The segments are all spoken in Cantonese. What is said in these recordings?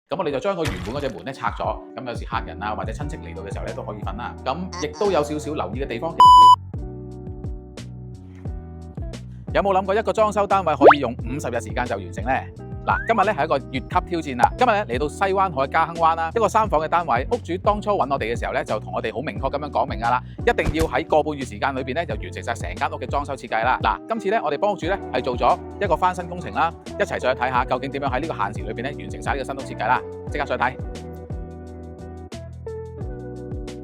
咁我哋就將個原本嗰隻門咧拆咗，咁有時客人啊或者親戚嚟到嘅時候咧都可以瞓啦。咁亦都有少少留意嘅地方。有冇諗過一個裝修單位可以用50日時間就完成呢？嗱，今日咧係一個越級挑戰啦。今日咧嚟到西灣河嘉亨灣啦，一個3房嘅單位。屋主當初揾我哋嘅時候咧，就同我哋好明確咁樣講明㗎啦，一定要喺個半月時間裏邊咧就完成晒成間屋嘅裝修設計啦。嗱，今次咧我哋幫屋主咧係做咗一個翻新工程啦，一齊上去睇下究竟點樣喺呢個限時裏邊咧完成晒呢個新屋設計啦。即刻上去睇。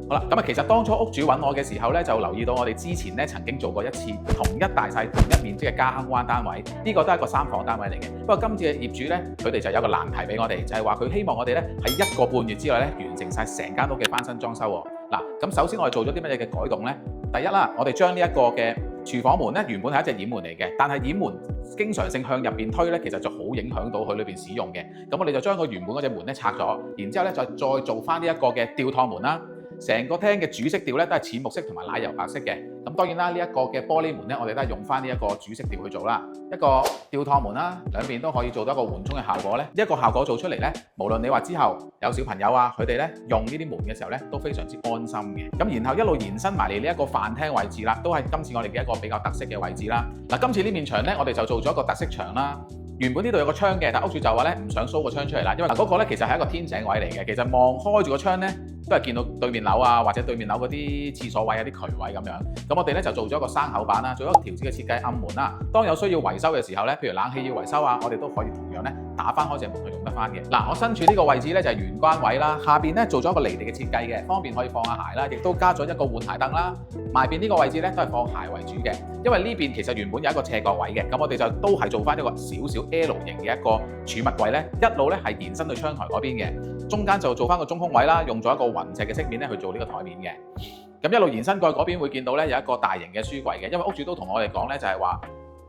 好啦，咁啊，其實當初屋主揾我嘅時候咧，就留意到我哋之前咧曾經做過一次同一大細同一面積嘅嘉亨灣單位，呢個都係一個3房單位嚟嘅。不過今次嘅業主咧，佢哋就有個難題俾我哋，就係話佢希望我哋咧喺1個半月之內咧完成晒成間屋嘅翻新裝修喎。嗱，咁首先我哋做咗啲乜嘢嘅改動咧？第一啦，我哋將呢一個嘅廚房門咧原本係一隻掩門嚟嘅，但係掩門經常性向入邊推咧，其實就好影響到佢裏邊使用嘅。咁我哋就將佢原本嗰隻門咧拆咗，然之後咧再做翻呢一個嘅吊趟門啦。成個廳嘅主色調咧都係淺木色同埋奶油白色嘅。咁當然啦，呢一個嘅玻璃門咧，我哋都係用翻呢一個主色調去做啦。一個吊趟門啦，兩邊都可以做到一個緩衝嘅效果咧。呢一個效果做出嚟咧，無論你話之後有小朋友啊，佢哋咧用呢啲門嘅時候咧，都非常之安心嘅。咁然後一路延伸埋嚟呢一個飯廳位置啦，都係今次我哋嘅一個比較特色嘅位置啦。嗱，今次呢面牆咧，我哋就做咗一個特色牆啦。原本呢度有個窗嘅，但屋主就話咧唔想 show 個窗出嚟啦，因為嗰個咧其實係一個天井位嚟嘅。其實望開住個窗咧，都係見到對面樓啊，或者對面樓嗰啲廁所位啊、啲渠位咁樣。咁我哋咧就做咗一個生口板啦，做一個調節嘅設計暗門啦。當有需要維修嘅時候咧，譬如冷氣要維修啊，我哋都可以同樣咧打翻開隻門去用得翻嘅。嗱，我身處呢個位置咧就係玄關位啦，下邊咧做咗一個離地嘅設計嘅，方便可以放下鞋啦，亦都加咗一個換鞋凳啦。埋邊呢個位置咧都係放鞋為主嘅，因為呢邊其實原本有一個斜角位嘅，咁我哋就都係做翻一個少少 L 型嘅一個儲物櫃咧，一路咧係延伸到窗台嗰邊嘅，中間就做翻個中空位啦，用咗一個雲石嘅飾面咧去做呢個台面嘅。咁一路延伸過去嗰邊會見到咧有一個大型嘅書櫃嘅，因為屋主都同我哋講咧就係話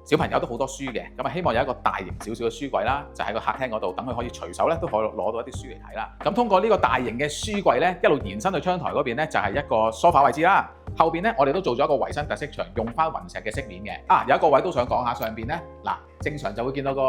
小朋友都好多書嘅，咁啊希望有一個大型少少嘅書櫃啦，就喺個客廳嗰度，等佢可以隨手咧都可以攞到一啲書嚟睇啦。咁通過呢個大型嘅書櫃咧，一路延伸到窗台嗰邊咧就係一個梳化位置啦。後邊咧我哋都做咗一個圍身特色牆，用翻雲石嘅飾面嘅。有一個位都想講下，上邊咧嗱，正常就會見到個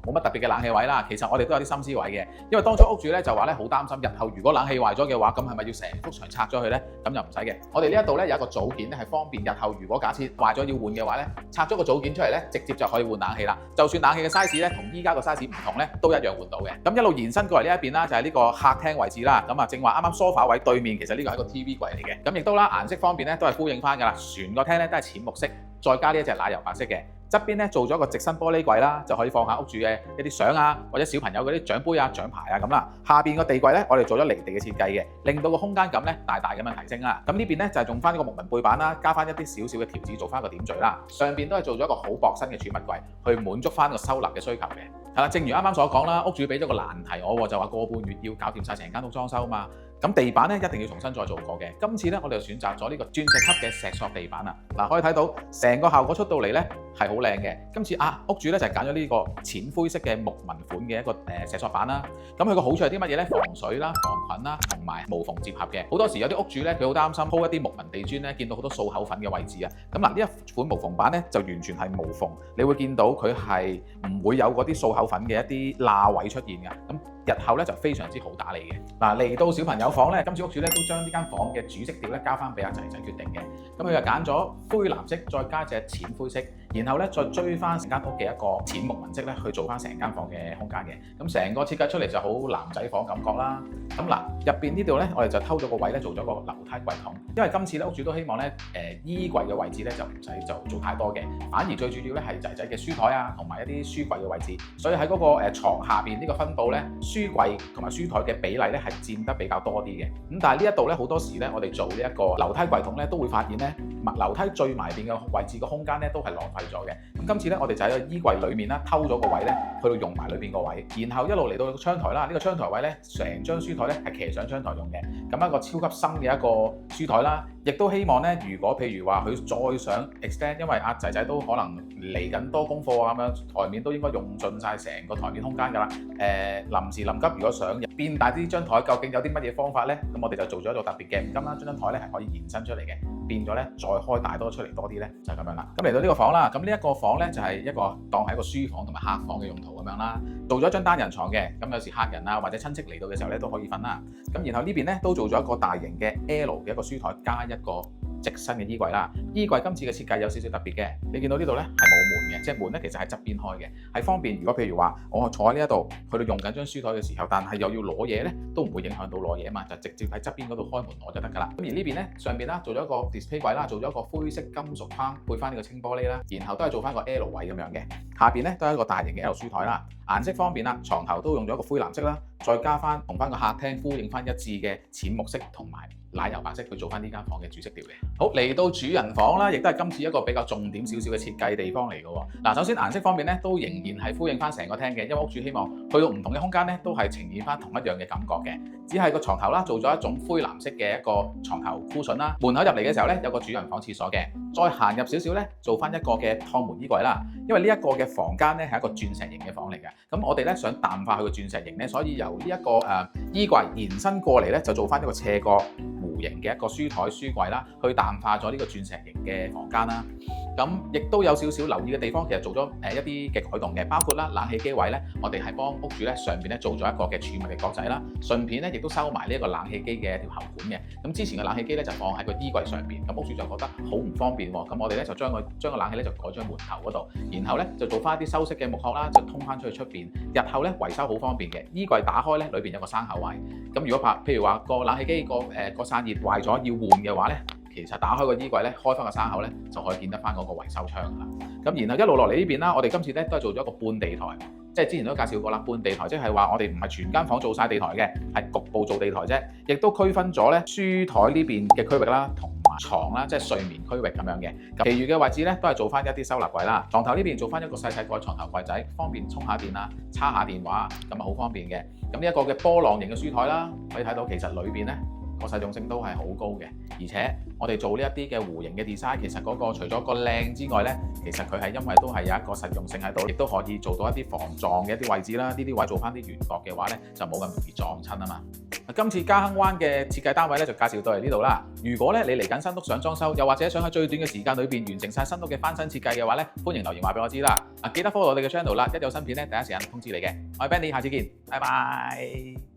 冇乜特別嘅冷氣位啦。其實我哋都有啲心思位嘅，因為當初屋主咧就話咧好擔心日後如果冷氣壞咗嘅話，咁係咪要成幅牆拆咗佢咧？咁就唔使嘅。我哋呢一度咧有一個組件咧係方便日後如果假設壞咗要換嘅話咧，拆咗個組件出嚟咧，直接就可以換冷氣啦。就算冷氣嘅 size 咧同依家個 size 唔同咧，都一樣換到嘅。咁一路延伸過嚟呢一邊啦，就係呢個客廳位置啦。咁啊正話啱啱梳化位對面，其實呢個係個 TV 櫃嚟嘅。咁亦都啦，顏色方面咧都係呼應翻㗎啦。全個廳咧都係淺木色，再加呢一隻奶油白色嘅。側邊咧做咗個直身玻璃櫃啦，就可以放下屋主嘅一啲相啊，或者小朋友嗰啲獎杯啊、獎牌啊咁啦。下邊個地櫃咧，我哋做咗離地嘅設計嘅，令到個空間感咧大大咁樣提升啦。咁呢邊咧就係用翻呢個木紋背板啦，加翻一啲少少嘅條子，做翻個點綴啦。上邊都係做咗一個好薄身嘅儲物櫃，去滿足翻個收納嘅需求嘅。係啦，正如啱啱所講啦，屋主俾咗個難題我，就話個半月要搞掂晒成間屋裝修啊嘛。咁地板咧一定要重新再做過嘅。今次咧我哋就選擇咗呢個鑽石級嘅石塑地板啦。嗱，可以睇到成個效果出到嚟咧係好靚嘅。今次屋主咧就係揀咗呢個淺灰色嘅木紋款嘅一個石塑板啦。咁佢個好處係啲乜嘢咧？防水啦、防菌啦，同埋無縫接合嘅。好多時有啲屋主咧佢好擔心鋪一啲木紋地磚咧，見到好多掃口粉嘅位置啊。咁嗱，呢一款無縫板咧就完全係無縫，你會見到佢係唔會有嗰啲掃口粉嘅一啲罅位出現㗎。咁日後咧就非常之好打理嘅。嗱，嚟到小朋友房咧，今次屋主咧都將呢間房嘅主色調咧交翻俾阿仔仔決定嘅。咁佢就揀咗灰藍色，再加隻淺灰色，然後咧再追翻成間屋嘅一個淺木紋色咧去做翻成間房嘅空間嘅。咁成個設計出嚟就好男仔房感覺啦。咁嗱，入邊呢度咧，我哋就偷咗個位咧，做咗個樓梯櫃桶。因為今次咧屋主都希望咧衣櫃嘅位置咧就唔使就做太多嘅，反而最主要咧係仔仔嘅書台啊，同埋一啲書櫃嘅位置。所以喺嗰個牀下邊呢個分佈咧，書櫃同埋書台嘅比例咧係佔得比較多啲嘅。咁但係呢一度咧好多時咧，我哋做呢一個樓梯櫃桶咧，都會發現咧，樓梯最埋邊嘅位置個空間咧都係浪費咗嘅。咁今次咧，我哋就喺個衣櫃裡面啦，偷咗個位咧，去到用埋裏邊個位，然後一路嚟到個窗台啦。呢個窗台位咧，成張書台咧係騎上窗台用嘅。咁一個超級深嘅一個書台啦，亦都希望咧，如果譬如話佢再想 extend，因為阿仔仔都可能嚟緊多功課啊咁樣，台面都應該用盡晒成個台面空間㗎啦。臨時臨急，如果想變大啲張台，究竟有啲乜嘢方法咧？咁我哋就做咗一個特別嘅五金啦，張台咧係可以延伸出嚟嘅。變咗咧再開大多出嚟多啲咧，就係咁樣啦。咁嚟到呢個房啦，咁呢一個房咧就係一個當係一個書房同埋客房嘅用途咁樣啦。做咗一張單人床嘅，咁有時客人啊或者親戚嚟到嘅時候咧都可以瞓啦。咁然後呢邊咧都做咗一個大型嘅 L 嘅一個書台加一個直身嘅衣櫃啦。衣櫃今次嘅設計有少少特別嘅，你見到呢度咧係冇門嘅，即係門咧其實喺側邊開嘅，係方便。如果譬如話我坐喺呢一度去到用緊張書台嘅時候，但係又要攞嘢咧，都唔會影響到攞嘢啊嘛，就直接喺側邊嗰度開門攞就得㗎啦。咁而呢邊咧上邊啦做咗一個 display 櫃啦，做咗一個灰色金屬框配翻呢個清玻璃啦，然後都係做翻個 L 位咁樣嘅。下邊咧都係一個大型嘅 L 書台啦，顏色方面啦，床頭都用咗一個灰藍色啦，再加翻同翻個客廳呼應翻一致嘅淺木色同埋奶油白色去做翻呢間房嘅主色調嘅。好，嚟到主人房啦，亦都係今次一個比較重點少少嘅設計地方嚟嘅喎。嗱，首先顏色方面咧，都仍然係呼應翻成個廳嘅，因為屋主希望去到唔同嘅空間咧，都係呈現翻同一樣嘅感覺嘅。只係個床頭啦，做咗一種灰藍色嘅一個床頭箍筍啦。門口入嚟嘅時候咧，有個主人房廁所嘅，再行入少少咧，做翻一個嘅趟門衣櫃啦。因為呢一個嘅房間咧係一個鑽石型嘅房嚟嘅，咁我哋咧想淡化佢個鑽石型咧，所以由呢一個衣櫃延伸過嚟咧，就做翻一個斜角弧形嘅一個書台書櫃啦，去淡化咗呢個鑽石型嘅房間啦。咁亦都有少少留意嘅地方，其實做咗一啲嘅改動嘅，包括啦冷氣機位咧，我哋係幫屋主咧上邊咧做咗一個嘅儲物嘅角仔啦，順便咧亦都收埋呢一個冷氣機嘅一條喉管嘅。咁之前嘅冷氣機咧就放喺個衣櫃上邊，咁屋主就覺得好唔方便喎。咁我哋咧就將個冷氣咧就改咗喺門頭嗰度，然後咧就做翻一啲修飾嘅木殼啦，就通翻出去出邊。日後咧維修好方便嘅，衣櫃打開咧裏邊有個生口位。咁如果譬如話個冷氣機個散熱壞咗要換嘅話咧，其實打開個衣櫃咧，開翻個生口咧，就可以見得翻嗰個維修窗啦。咁然後一路落嚟呢邊啦，我哋今次咧都係做咗一個半地台，即係之前都介紹過啦。半地台即係話我哋唔係全間房做晒地台嘅，係局部做地台啫。亦都區分咗咧書台呢邊嘅區域啦，同埋床啦，即係睡眠區域咁樣嘅。其餘嘅位置咧都係做翻一啲收納櫃啦。床頭呢邊做翻一個細細個床頭櫃仔，方便充下電啊、叉下電話，咁啊好方便嘅。咁呢一個嘅波浪形嘅書台啦，可以睇到其實裏邊咧個實用性都係好高嘅，而且我哋做呢一啲嘅弧形嘅 design，其實嗰個除咗個靚之外咧，其實佢係因為都係有一個實用性喺度，亦都可以做到一啲防撞嘅一啲位置啦。呢啲位做翻啲圓角嘅話咧，就冇咁容易撞親啊嘛。今次嘉亨灣嘅設計單位咧就介紹到嚟呢度啦。如果咧你嚟緊新屋想裝修，又或者想喺最短嘅時間裏邊完成晒新屋嘅翻新設計嘅話咧，歡迎留言話俾我知啦。記得 follow 我哋嘅 channel 啦，一有新片咧第一時間通知你嘅。我係 Benny，下次見，拜拜。